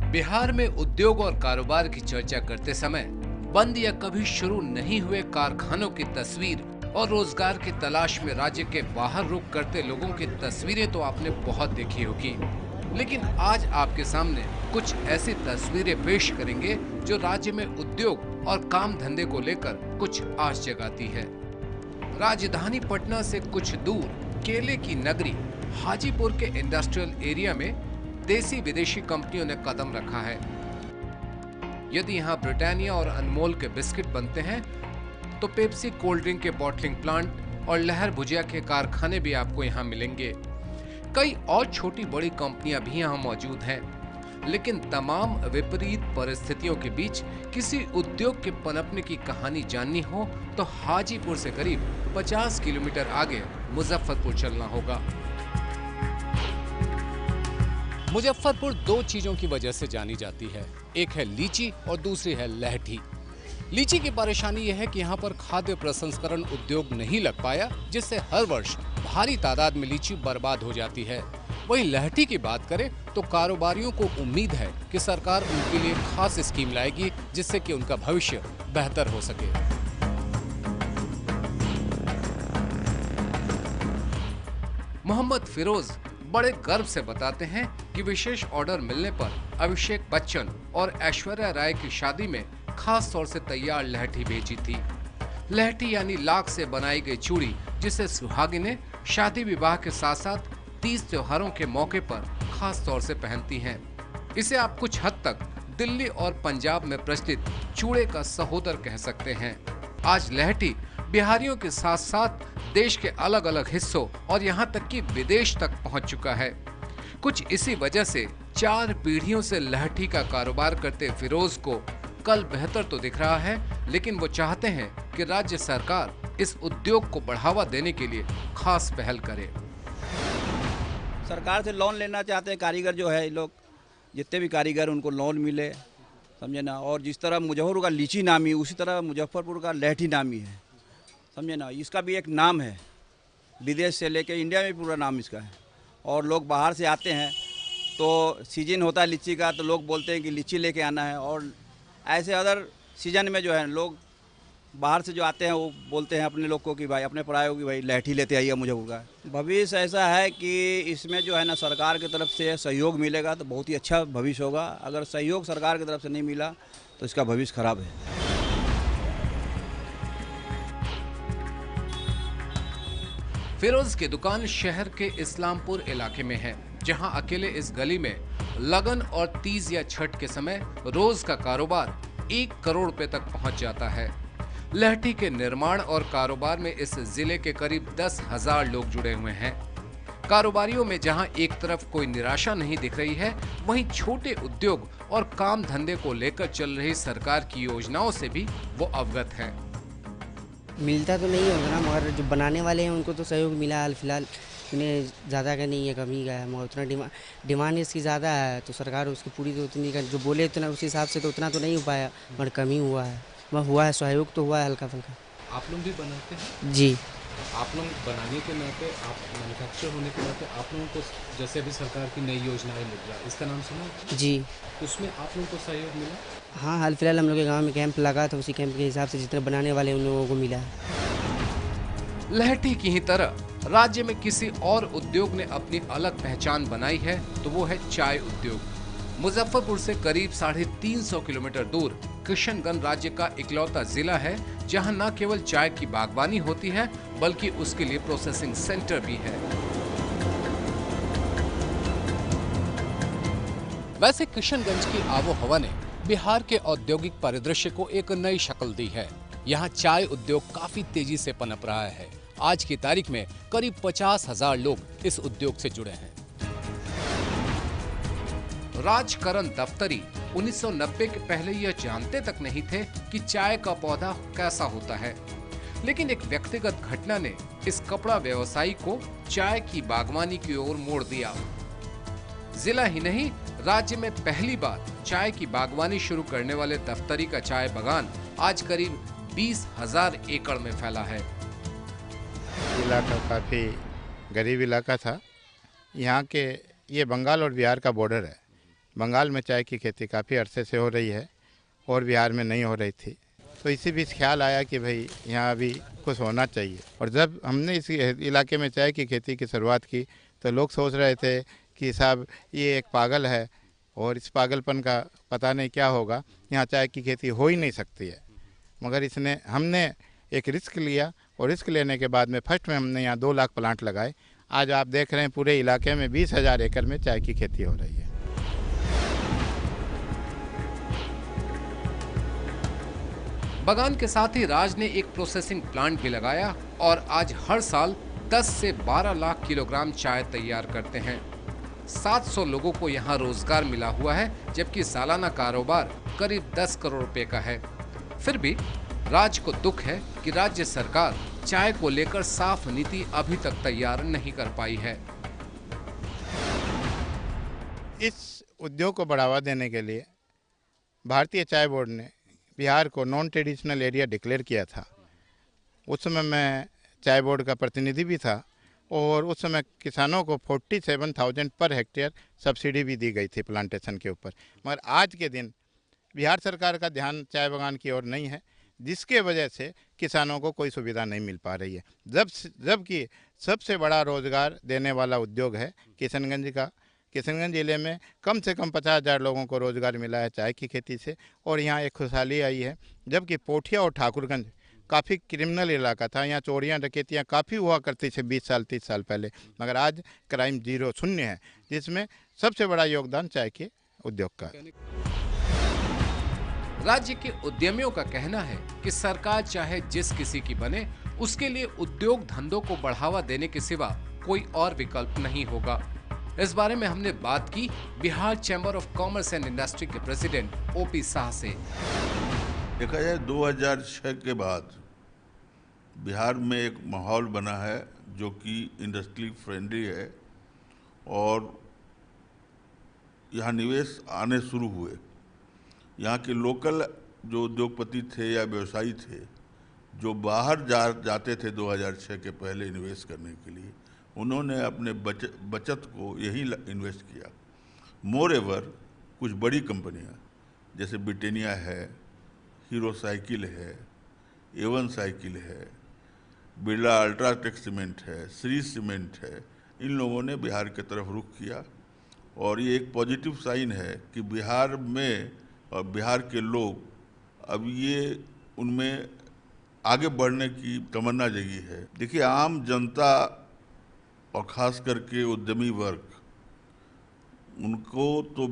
बिहार में उद्योग और कारोबार की चर्चा करते समय बंद या कभी शुरू नहीं हुए कारखानों की तस्वीर और रोजगार की तलाश में राज्य के बाहर रुख करते लोगों की तस्वीरें तो आपने बहुत देखी होगी। लेकिन आज आपके सामने कुछ ऐसी तस्वीरें पेश करेंगे जो राज्य में उद्योग और काम धंधे को लेकर कुछ आस जगाती है। राजधानी पटना से कुछ दूर केले की नगरी हाजीपुर के इंडस्ट्रियल एरिया में देसी विदेशी कंपनियों ने कदम रखा है। यदि यहाँ ब्रिटानिया और अनमोल के बिस्किट बनते हैं, तो पेप्सी कोल्ड ड्रिंक के बॉटलिंग प्लांट और लहर भुजिया के कारखाने भी आपको यहाँ मिलेंगे। कई और छोटी बड़ी कंपनियां भी यहाँ मौजूद हैं। लेकिन तमाम विपरीत परिस्थितियों के बीच किसी उद्योग के पनपने की कहानी जाननी हो तो हाजीपुर से करीब 50 किलोमीटर आगे मुजफ्फरपुर चलना होगा। मुजफ्फरपुर दो चीजों की वजह से जानी जाती है, एक है लीची और दूसरी है लहठी। लीची की परेशानी यह है कि यहाँ पर खाद्य प्रसंस्करण उद्योग नहीं लग पाया, जिससे हर वर्ष भारी तादाद में लीची बर्बाद हो जाती है। वहीं लहठी की बात करें तो कारोबारियों को उम्मीद है कि सरकार उनके लिए खास स्कीम लाएगी, जिससे कि उनका भविष्य बेहतर हो सके। मोहम्मद फिरोज बड़े गर्व से बताते हैं कि विशेष ऑर्डर मिलने पर अभिषेक बच्चन और ऐश्वर्या राय की शादी में खास तौर से तैयार लहठी भेजी थी। लहठी यानी लाख से बनाई गई चूड़ी, जिसे सुहागिनें शादी विवाह के साथ साथ 30 त्योहारों के मौके पर खास तौर से पहनती हैं। इसे आप कुछ हद तक दिल्ली और पंजाब में प्रचलित चूड़े का सहोदर कह सकते हैं। आज लहठी बिहारियों के साथ साथ देश के अलग अलग हिस्सों और यहाँ तक कि विदेश तक पहुँच चुका है। कुछ इसी वजह से 4 पीढ़ियों से लहठी का कारोबार करते फिरोज को कल बेहतर तो दिख रहा है, लेकिन वो चाहते हैं कि राज्य सरकार इस उद्योग को बढ़ावा देने के लिए खास पहल करे। सरकार से लोन लेना चाहते हैं कारीगर जो है, लोग जितने भी कारीगर उनको लोन मिले, समझे ना। और जिस तरह मुजफ्फरपुर का लीची नामी, उसी तरह मुजफ्फरपुर का लहठी नामी है, समझे ना। इसका भी एक नाम है, विदेश से लेके इंडिया में पूरा नाम इसका है। और लोग बाहर से आते हैं तो सीजन होता है लीची का, तो लोग बोलते हैं कि लीची लेके आना है। और ऐसे अदर सीजन में जो है लोग बाहर से जो आते हैं वो बोलते हैं अपने लोग को कि भाई, अपने परायों की भाई लहठी लेते आइए मुजफ्फरपुर का। भविष्य ऐसा है कि इसमें जो है ना सरकार की तरफ से सहयोग मिलेगा तो बहुत ही अच्छा भविष्य होगा। अगर सहयोग सरकार की तरफ से नहीं मिला तो इसका भविष्य खराब है। फिरोज की दुकान शहर के इस्लामपुर इलाके में है, जहां अकेले इस गली में लगन और तीज या छठ के समय रोज का कारोबार 1 करोड़ रुपए तक पहुंच जाता है। लहठी के निर्माण और कारोबार में इस जिले के करीब 10,000 लोग जुड़े हुए हैं। कारोबारियों में जहां एक तरफ कोई निराशा नहीं दिख रही है, वहीं छोटे उद्योग और काम धंधे को लेकर चल रही सरकार की योजनाओं से भी वो अवगत है। मिलता तो नहीं होगा ना, मगर जो बनाने वाले हैं उनको तो सहयोग मिला हाल फिलहाल। उन्हें ज़्यादा का नहीं है, कमी का है, मगर उतना डिमांड इसकी ज़्यादा है तो सरकार उसकी पूरी तो उतनी का जो बोले उतना उस हिसाब से तो उतना तो नहीं हो पाया, मगर कमी हुआ है। वह हुआ है, सहयोग तो हुआ है हल्का फुल्का। आप लोग भी बनाते हैं? जी, आप लोग बनाने के नाते, आप मैन्युफैक्चर होने के नाते आप लोगों को, जैसे अभी सरकार की नई योजनाएं मुद्रा, इसका नाम सुना? जी। उसमें आप लोगों को सहयोग मिला? हाँ, हाल फिलहाल हम लोग के गाँव में कैंप लगा था, उसी कैंप के हिसाब से जितने बनाने वाले उन लोगों को मिला है। लहठी की ही तरह राज्य में किसी और उद्योग ने अपनी अलग पहचान बनाई है तो वो है चाय उद्योग। मुजफ्फरपुर से करीब 350 किलोमीटर दूर किशनगंज राज्य का इकलौता जिला है जहां न केवल चाय की बागवानी होती है बल्कि उसके लिए प्रोसेसिंग सेंटर भी है। वैसे किशनगंज की आबोहवा ने बिहार के औद्योगिक परिदृश्य को एक नई शक्ल दी है। यहाँ चाय उद्योग काफी तेजी से पनप रहा है। आज की तारीख में करीब 50,000 लोग इस उद्योग से जुड़े हैं। राजकरण दफ्तरी 1990 के पहले यह जानते तक नहीं थे कि चाय का पौधा कैसा होता है, लेकिन एक व्यक्तिगत घटना ने इस कपड़ा व्यवसायी को चाय की बागवानी की ओर मोड़ दिया। जिला ही नहीं, राज्य में पहली बार चाय की बागवानी शुरू करने वाले दफ्तरी का चाय बागान आज करीब 20,000 एकड़ में फैला है। इलाका काफ़ी गरीब इलाका था। यहाँ के ये बंगाल और बिहार का बॉर्डर है। बंगाल में चाय की खेती काफ़ी अरसे से हो रही है और बिहार में नहीं हो रही थी, तो इसी बीच ख्याल आया कि भाई यहाँ अभी कुछ होना चाहिए। और जब हमने इस इलाके में चाय की खेती की शुरुआत की तो लोग सोच रहे थे कि साहब ये एक पागल है और इस पागलपन का पता नहीं क्या होगा, यहाँ चाय की खेती हो ही नहीं सकती है। मगर हमने एक रिस्क लिया और रिस्क लेने के बाद में फर्स्ट में हमने यहाँ 2 लाख प्लांट लगाए। आज आप देख रहे हैं पूरे इलाके में 20,000 एकड़ में चाय की खेती हो रही है। बागान के साथ ही राज ने एक प्रोसेसिंग प्लांट भी लगाया और आज हर साल 10 से 12 लाख किलोग्राम चाय तैयार करते हैं। 700 लोगों को यहाँ रोजगार मिला हुआ है, जबकि सालाना कारोबार करीब 10 करोड़ रुपए का है। फिर भी राज को दुख है कि राज्य सरकार चाय को लेकर साफ नीति अभी तक तैयार नहीं कर पाई है। इस उद्योग को बढ़ावा देने के लिए भारतीय चाय बोर्ड ने बिहार को नॉन ट्रेडिशनल एरिया डिक्लेयर किया था। उस समय मैं चाय बोर्ड का प्रतिनिधि भी था और उस समय किसानों को 47,000 पर हेक्टेयर सब्सिडी भी दी गई थी प्लांटेशन के ऊपर। मगर आज के दिन बिहार सरकार का ध्यान चाय बागान की ओर नहीं है, जिसके वजह से किसानों को कोई सुविधा नहीं मिल पा रही है। जबकि सबसे बड़ा रोजगार देने वाला उद्योग है किशनगंज का। किशनगंज जिले में कम से कम 50,000 लोगों को रोजगार मिला है चाय की खेती से और यहाँ एक खुशहाली आई है। जबकि पोठिया और ठाकुरगंज काफ़ी क्रिमिनल इलाका था, यहाँ चोरियाँ डकैतियाँ काफ़ी हुआ करती थी 20 साल 30 साल पहले, मगर आज क्राइम जीरो शून्य है, जिसमें सबसे बड़ा योगदान चाय के उद्योग का है। राज्य के उद्यमियों का कहना है कि सरकार चाहे जिस किसी की बने, उसके लिए उद्योग धंधों को बढ़ावा देने के सिवा कोई और विकल्प नहीं होगा। इस बारे में हमने बात की Bihar chamber of commerce and industry के प्रेसिडेंट ओपी शाह से। देखा जाए 2006 के बाद बिहार में एक माहौल बना है जो कि इंडस्ट्री फ्रेंडली है और यहाँ निवेश आने शुरू हुए। यहाँ के लोकल जो उद्योगपति थे या व्यवसायी थे जो बाहर जाते थे 2006 के पहले निवेश करने के लिए, उन्होंने अपने बचत को यही इन्वेस्ट किया। मोर एवर कुछ बड़ी कंपनियां जैसे ब्रिटेनिया है, हीरो साइकिल है, एवन साइकिल है, बिरला अल्ट्राटेक सीमेंट है, श्री सीमेंट है, इन लोगों ने बिहार की तरफ रुख किया और ये एक पॉजिटिव साइन है कि बिहार में और बिहार के लोग अब ये उनमें आगे बढ़ने की तमन्ना जगी है। देखिए, आम जनता और ख़ास करके उद्यमी वर्ग, उनको तो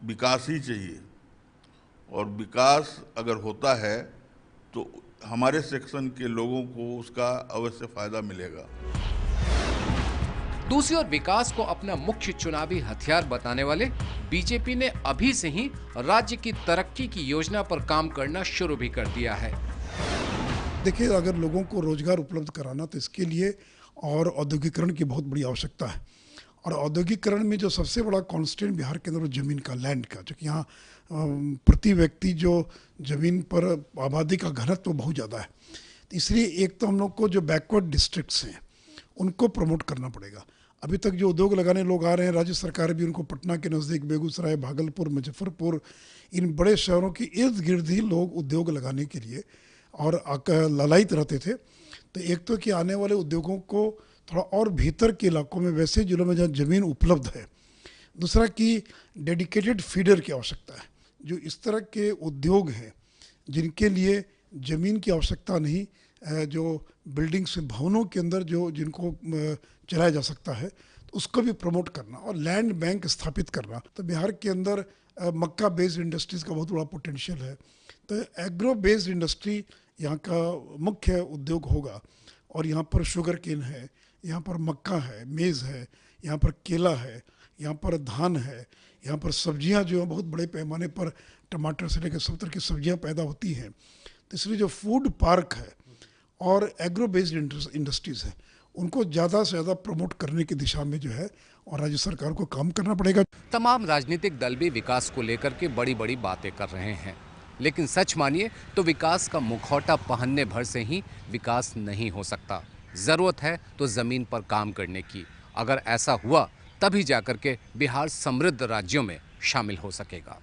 विकास ही चाहिए और विकास अगर होता है तो हमारे सेक्शन के लोगों को उसका अवश्य फायदा मिलेगा। दूसरी ओर विकास को अपना मुख्य चुनावी हथियार बताने वाले बीजेपी ने अभी से ही राज्य की तरक्की की योजना पर काम करना शुरू भी कर दिया है। देखिए, अगर लोगों को रोजगार उपलब्ध कराना तो इसके लिए और औद्योगिकरण की बहुत बड़ी आवश्यकता है। और औद्योगिकरण में जो सबसे बड़ा कॉन्स्टेंट बिहार के अंदर ज़मीन का, लैंड का, जो कि यहाँ प्रति व्यक्ति जो ज़मीन पर आबादी का घनत्व बहुत ज़्यादा है, तो इसलिए एक तो हम लोग को जो बैकवर्ड डिस्ट्रिक्ट्स हैं उनको प्रमोट करना पड़ेगा। अभी तक जो उद्योग लगाने लोग आ रहे हैं, राज्य सरकार भी उनको पटना के नज़दीक बेगूसराय, भागलपुर, मुजफ्फरपुर, इन बड़े शहरों के इर्द गिर्द ही लोग उद्योग लगाने के लिए और ललायित रहते थे। तो एक तो कि आने वाले उद्योगों को थोड़ा और भीतर के इलाकों में, वैसे जिलों में जहाँ ज़मीन उपलब्ध है। दूसरा कि डेडिकेटेड फीडर की आवश्यकता है। जो इस तरह के उद्योग हैं जिनके लिए ज़मीन की आवश्यकता नहीं, जो बिल्डिंग्स, भवनों के अंदर जो जिनको चलाया जा सकता है, तो उसको भी प्रमोट करना और लैंड बैंक स्थापित करना। तो बिहार के अंदर मक्का बेस्ड इंडस्ट्रीज़ का बहुत बड़ा पोटेंशियल है। तो एग्रो बेस्ड इंडस्ट्री यहाँ का मुख्य उद्योग होगा और यहाँ पर शुगर केन है, यहाँ पर मक्का है, मेज़ है, यहाँ पर केला है, यहाँ पर धान है, यहाँ पर सब्जियाँ जो हैं बहुत बड़े पैमाने पर टमाटर से लेकर सब तरह की सब्जियाँ पैदा होती हैं। तो इसलिए जो फूड पार्क है और एग्रो बेस्ड इंडस्ट्रीज़ है, उनको ज़्यादा से ज़्यादा प्रमोट करने की दिशा में जो है और राज्य सरकार को काम करना पड़ेगा। तमाम राजनीतिक दल भी विकास को लेकर के बड़ी बड़ी बातें कर रहे हैं, लेकिन सच मानिए तो विकास का मुखौटा पहनने भर से ही विकास नहीं हो सकता। ज़रूरत है तो ज़मीन पर काम करने की। अगर ऐसा हुआ तभी जाकर के बिहार समृद्ध राज्यों में शामिल हो सकेगा।